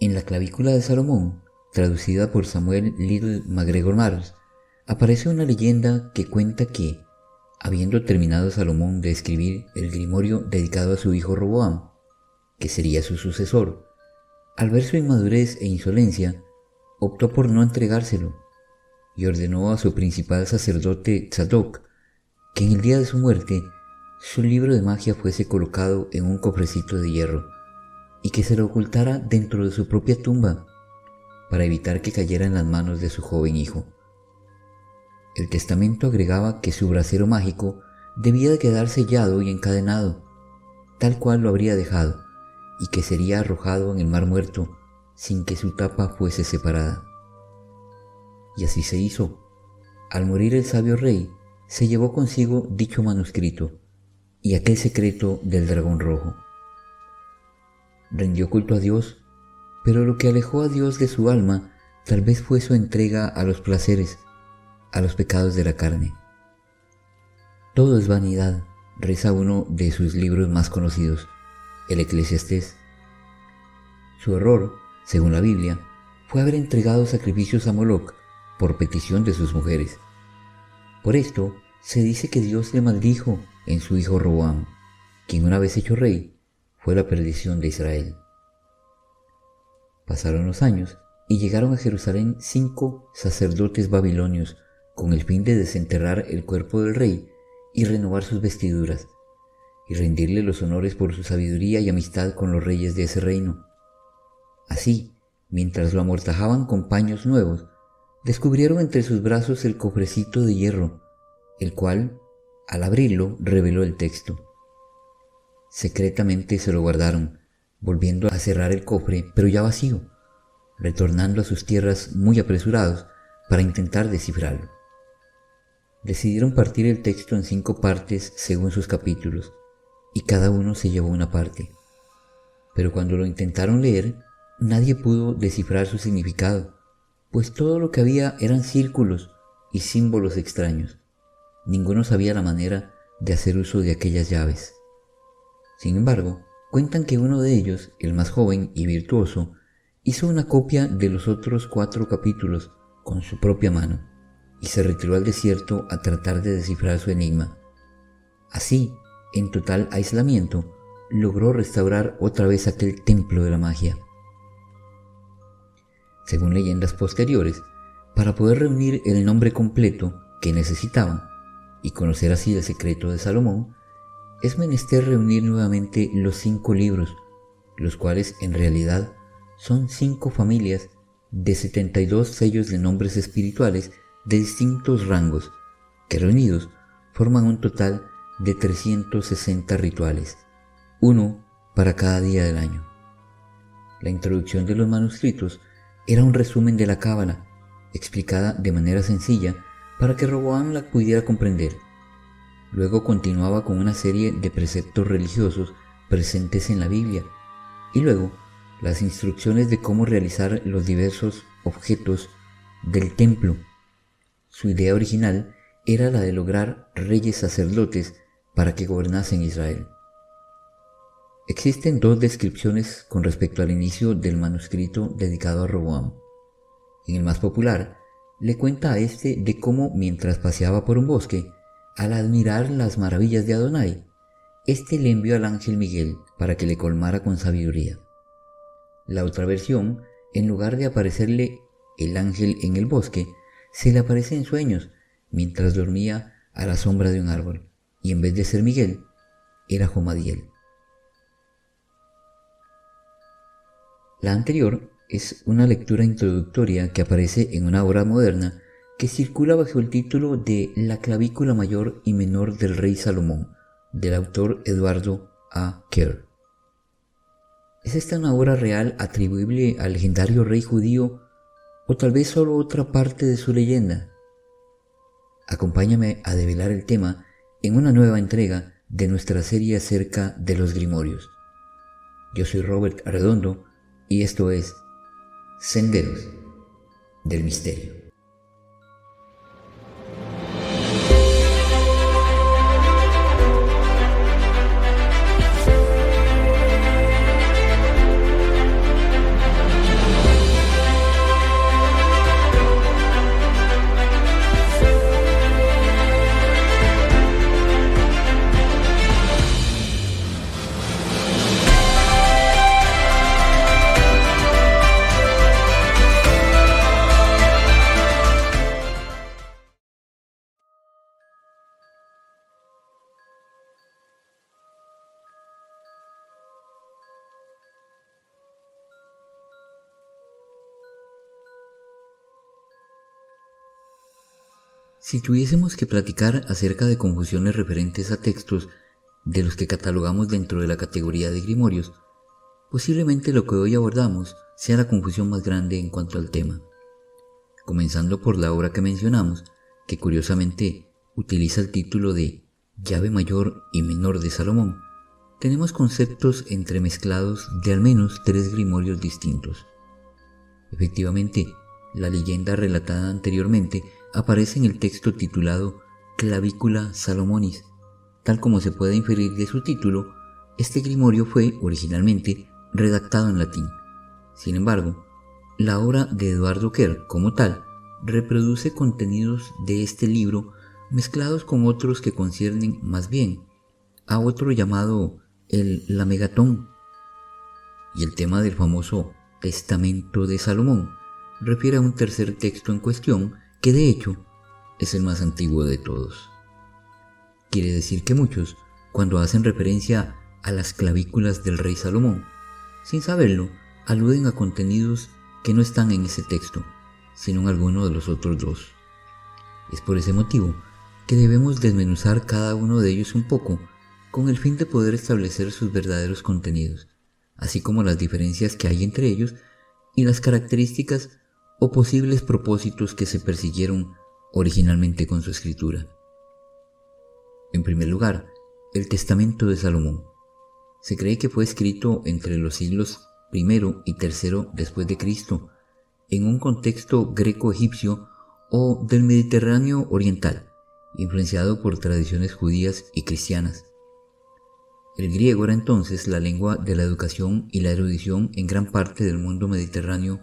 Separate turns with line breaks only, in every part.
En la clavícula de Salomón, traducida por Samuel Little MacGregor Mars, aparece una leyenda que cuenta que, habiendo terminado Salomón de escribir el grimorio dedicado a su hijo Roboam, que sería su sucesor, al ver su inmadurez e insolencia, optó por no entregárselo y ordenó a su principal sacerdote Tzadok que en el día de su muerte su libro de magia fuese colocado en un cofrecito de hierro y que se lo ocultara dentro de su propia tumba para evitar que cayera en las manos de su joven hijo. El testamento agregaba que su brasero mágico debía de quedar sellado y encadenado, tal cual lo habría dejado, y que sería arrojado en el mar muerto sin que su tapa fuese separada. Y así se hizo. Al morir el sabio rey, se llevó consigo dicho manuscrito y aquel secreto del dragón rojo. Rindió culto a Dios, pero lo que alejó a Dios de su alma tal vez fue su entrega a los placeres, a los pecados de la carne. Todo es vanidad, reza uno de sus libros más conocidos, el Eclesiastés. Su error, según la Biblia, fue haber entregado sacrificios a Moloc por petición de sus mujeres. Por esto se dice que Dios le maldijo en su hijo Roboam, quien una vez hecho rey, fue la perdición de Israel. Pasaron los años y llegaron a Jerusalén 5 sacerdotes babilonios con el fin de desenterrar el cuerpo del rey y renovar sus vestiduras, y rendirle los honores por su sabiduría y amistad con los reyes de ese reino. Así, mientras lo amortajaban con paños nuevos, descubrieron entre sus brazos el cofrecito de hierro, el cual, al abrirlo, reveló el texto. Secretamente se lo guardaron, volviendo a cerrar el cofre, pero ya vacío, retornando a sus tierras muy apresurados para intentar descifrarlo. Decidieron partir el texto en 5 partes según sus capítulos, y cada uno se llevó una parte. Pero cuando lo intentaron leer, nadie pudo descifrar su significado, pues todo lo que había eran círculos y símbolos extraños. Ninguno sabía la manera de hacer uso de aquellas llaves. Sin embargo, cuentan que uno de ellos, el más joven y virtuoso, hizo una copia de los otros 4 capítulos con su propia mano y se retiró al desierto a tratar de descifrar su enigma. Así, en total aislamiento, logró restaurar otra vez aquel templo de la magia. Según leyendas posteriores, para poder reunir el nombre completo que necesitaban y conocer así el secreto de Salomón, es menester reunir nuevamente los 5 libros, los cuales en realidad son 5 familias de 72 sellos de nombres espirituales de distintos rangos, que reunidos forman un total de 360 rituales, uno para cada día del año. La introducción de los manuscritos era un resumen de la Cábala, explicada de manera sencilla para que Roboam la pudiera comprender. Luego continuaba con una serie de preceptos religiosos presentes en la Biblia, y luego las instrucciones de cómo realizar los diversos objetos del templo. Su idea original era la de lograr reyes sacerdotes para que gobernasen Israel. Existen 2 descripciones con respecto al inicio del manuscrito dedicado a Roboam. En el más popular, le cuenta a este de cómo, mientras paseaba por un bosque, al admirar las maravillas de Adonai, este le envió al ángel Miguel para que le colmara con sabiduría. La otra versión, en lugar de aparecerle el ángel en el bosque, se le aparece en sueños mientras dormía a la sombra de un árbol, y en vez de ser Miguel, era Jomadiel. La anterior es una lectura introductoria que aparece en una obra moderna que circula bajo el título de La clavícula mayor y menor del rey Salomón, del autor Eduardo A. Kerr. ¿Es esta una obra real atribuible al legendario rey judío o tal vez solo otra parte de su leyenda? Acompáñame a develar el tema en una nueva entrega de nuestra serie acerca de los grimorios. Yo soy Robert Arredondo y esto es Senderos del Misterio. Si tuviésemos que platicar acerca de confusiones referentes a textos de los que catalogamos dentro de la categoría de grimorios, posiblemente lo que hoy abordamos sea la confusión más grande en cuanto al tema. Comenzando por la obra que mencionamos, que curiosamente utiliza el título de Llave Mayor y Menor de Salomón, tenemos conceptos entremezclados de al menos 3 grimorios distintos. Efectivamente, la leyenda relatada anteriormente aparece en el texto titulado Clavicula Salomonis. Tal como se puede inferir de su título, este grimorio fue originalmente redactado en latín. Sin embargo, la obra de Eduardo Quer, como tal, reproduce contenidos de este libro mezclados con otros que conciernen más bien a otro llamado el Lamegatón. Y el tema del famoso Testamento de Salomón refiere a un tercer texto en cuestión que de hecho es el más antiguo de todos. Quiere decir que muchos, cuando hacen referencia a las clavículas del rey Salomón, sin saberlo, aluden a contenidos que no están en ese texto, sino en alguno de los otros dos. Es por ese motivo que debemos desmenuzar cada uno de ellos un poco, con el fin de poder establecer sus verdaderos contenidos, así como las diferencias que hay entre ellos y las características o posibles propósitos que se persiguieron originalmente con su escritura. En primer lugar, el Testamento de Salomón. Se cree que fue escrito entre los siglos I y III después de Cristo, en un contexto greco-egipcio o del Mediterráneo oriental, influenciado por tradiciones judías y cristianas. El griego era entonces la lengua de la educación y la erudición en gran parte del mundo mediterráneo,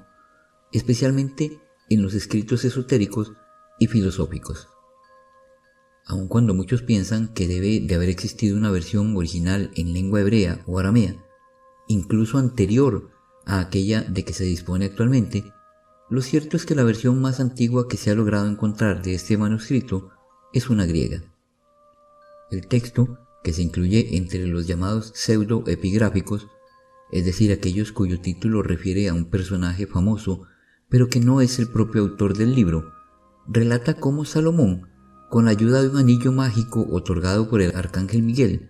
especialmente en los escritos esotéricos y filosóficos. Aun cuando muchos piensan que debe de haber existido una versión original en lengua hebrea o aramea, incluso anterior a aquella de que se dispone actualmente, lo cierto es que la versión más antigua que se ha logrado encontrar de este manuscrito es una griega. El texto, que se incluye entre los llamados pseudo-epigráficos, es decir, aquellos cuyo título refiere a un personaje famoso, pero que no es el propio autor del libro, relata cómo Salomón, con la ayuda de un anillo mágico otorgado por el arcángel Miguel,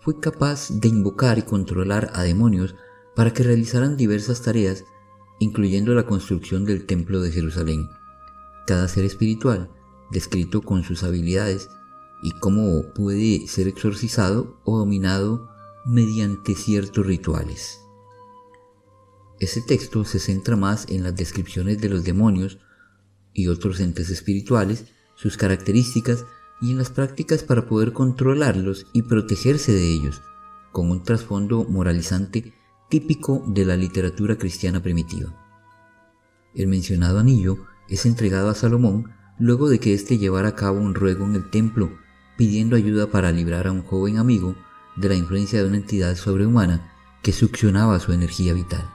fue capaz de invocar y controlar a demonios para que realizaran diversas tareas, incluyendo la construcción del Templo de Jerusalén. Cada ser espiritual, descrito con sus habilidades y cómo puede ser exorcizado o dominado mediante ciertos rituales. Este texto se centra más en las descripciones de los demonios y otros entes espirituales, sus características y en las prácticas para poder controlarlos y protegerse de ellos, con un trasfondo moralizante típico de la literatura cristiana primitiva. El mencionado anillo es entregado a Salomón luego de que éste llevara a cabo un ruego en el templo, pidiendo ayuda para librar a un joven amigo de la influencia de una entidad sobrehumana que succionaba su energía vital.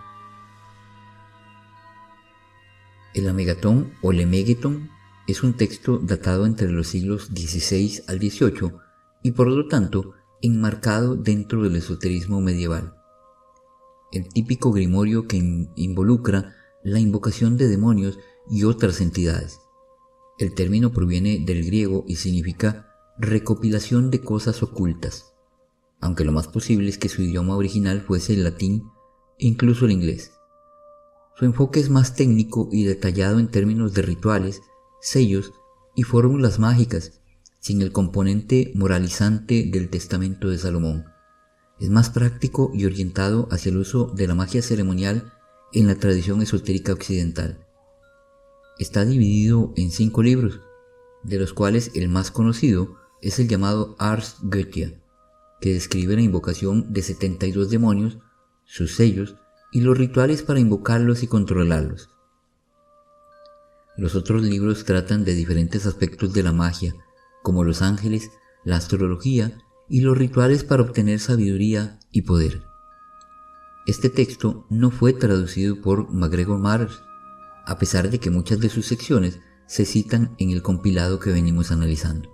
El Amegatón o Lemegeton es un texto datado entre los siglos XVI al XVIII y por lo tanto enmarcado dentro del esoterismo medieval. El típico grimorio que involucra la invocación de demonios y otras entidades. El término proviene del griego y significa recopilación de cosas ocultas, aunque lo más posible es que su idioma original fuese el latín e incluso el inglés. Su enfoque es más técnico y detallado en términos de rituales, sellos y fórmulas mágicas, sin el componente moralizante del Testamento de Salomón. Es más práctico y orientado hacia el uso de la magia ceremonial en la tradición esotérica occidental. Está dividido en 5 libros, de los cuales el más conocido es el llamado Ars Goetia, que describe la invocación de 72 demonios, sus sellos y los rituales para invocarlos y controlarlos. Los otros libros tratan de diferentes aspectos de la magia, como los ángeles, la astrología y los rituales para obtener sabiduría y poder. Este texto no fue traducido por MacGregor Matters, a pesar de que muchas de sus secciones se citan en el compilado que venimos analizando.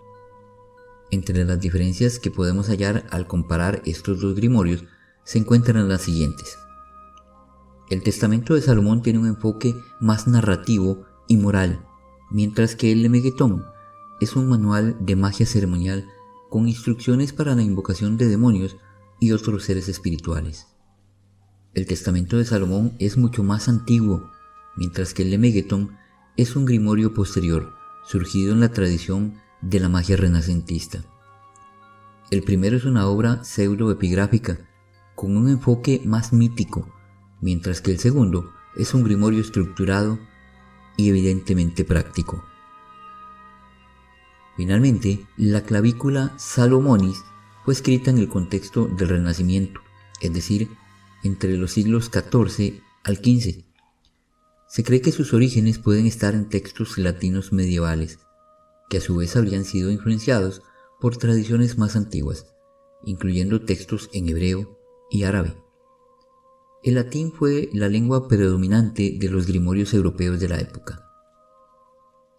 Entre las diferencias que podemos hallar al comparar estos dos grimorios se encuentran las siguientes. El Testamento de Salomón tiene un enfoque más narrativo y moral, mientras que el Lemegetón es un manual de magia ceremonial con instrucciones para la invocación de demonios y otros seres espirituales. El Testamento de Salomón es mucho más antiguo, mientras que el Lemegeton es un grimorio posterior, surgido en la tradición de la magia renacentista. El primero es una obra pseudo-epigráfica, con un enfoque más mítico, mientras que el segundo es un grimorio estructurado y evidentemente práctico. Finalmente, la clavícula Salomonis fue escrita en el contexto del Renacimiento, es decir, entre los siglos XIV al XV. Se cree que sus orígenes pueden estar en textos latinos medievales, que a su vez habrían sido influenciados por tradiciones más antiguas, incluyendo textos en hebreo y árabe. El latín fue la lengua predominante de los grimorios europeos de la época.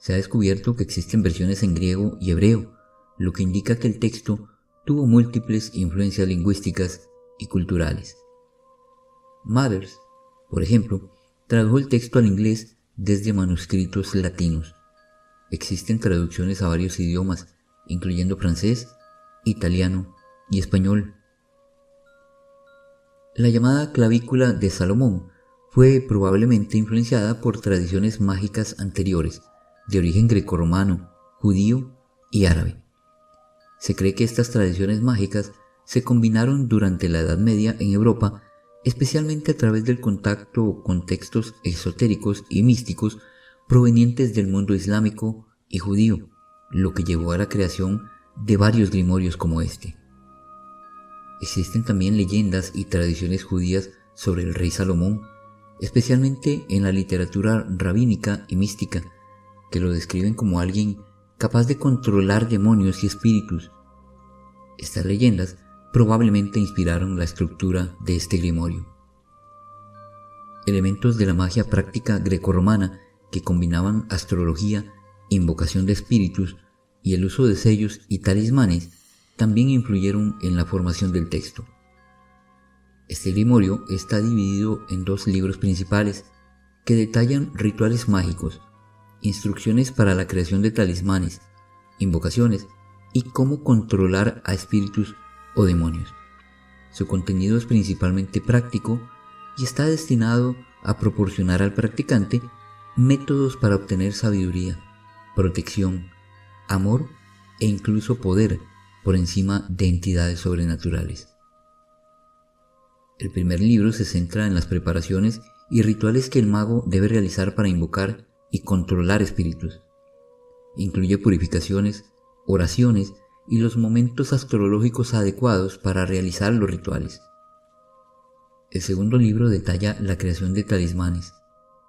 Se ha descubierto que existen versiones en griego y hebreo, lo que indica que el texto tuvo múltiples influencias lingüísticas y culturales. Mathers, por ejemplo, tradujo el texto al inglés desde manuscritos latinos. Existen traducciones a varios idiomas, incluyendo francés, italiano y español. La llamada clavícula de Salomón fue probablemente influenciada por tradiciones mágicas anteriores, de origen grecorromano, judío y árabe. Se cree que estas tradiciones mágicas se combinaron durante la Edad Media en Europa, especialmente a través del contacto con textos esotéricos y místicos provenientes del mundo islámico y judío, lo que llevó a la creación de varios grimorios como este. Existen también leyendas y tradiciones judías sobre el rey Salomón, especialmente en la literatura rabínica y mística, que lo describen como alguien capaz de controlar demonios y espíritus. Estas leyendas probablemente inspiraron la estructura de este grimorio. Elementos de la magia práctica grecorromana que combinaban astrología, invocación de espíritus y el uso de sellos y talismanes también influyeron en la formación del texto. Este grimorio está dividido en dos libros principales que detallan rituales mágicos, instrucciones para la creación de talismanes, invocaciones y cómo controlar a espíritus o demonios. Su contenido es principalmente práctico y está destinado a proporcionar al practicante métodos para obtener sabiduría, protección, amor e incluso poder por encima de entidades sobrenaturales. El primer libro se centra en las preparaciones y rituales que el mago debe realizar para invocar y controlar espíritus. Incluye purificaciones, oraciones y los momentos astrológicos adecuados para realizar los rituales. El segundo libro detalla la creación de talismanes,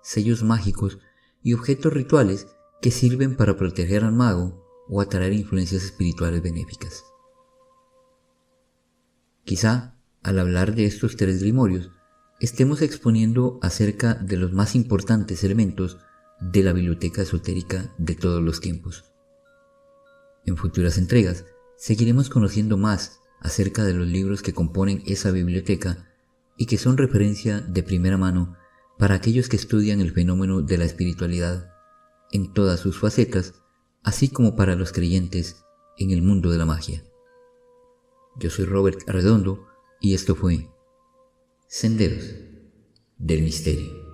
sellos mágicos y objetos rituales que sirven para proteger al mago o atraer influencias espirituales benéficas. Quizá, al hablar de estos tres grimorios, estemos exponiendo acerca de los más importantes elementos de la biblioteca esotérica de todos los tiempos. En futuras entregas, seguiremos conociendo más acerca de los libros que componen esa biblioteca y que son referencia de primera mano para aquellos que estudian el fenómeno de la espiritualidad en todas sus facetas, así como para los creyentes en el mundo de la magia. Yo soy Robert Arredondo y esto fue Senderos del Misterio.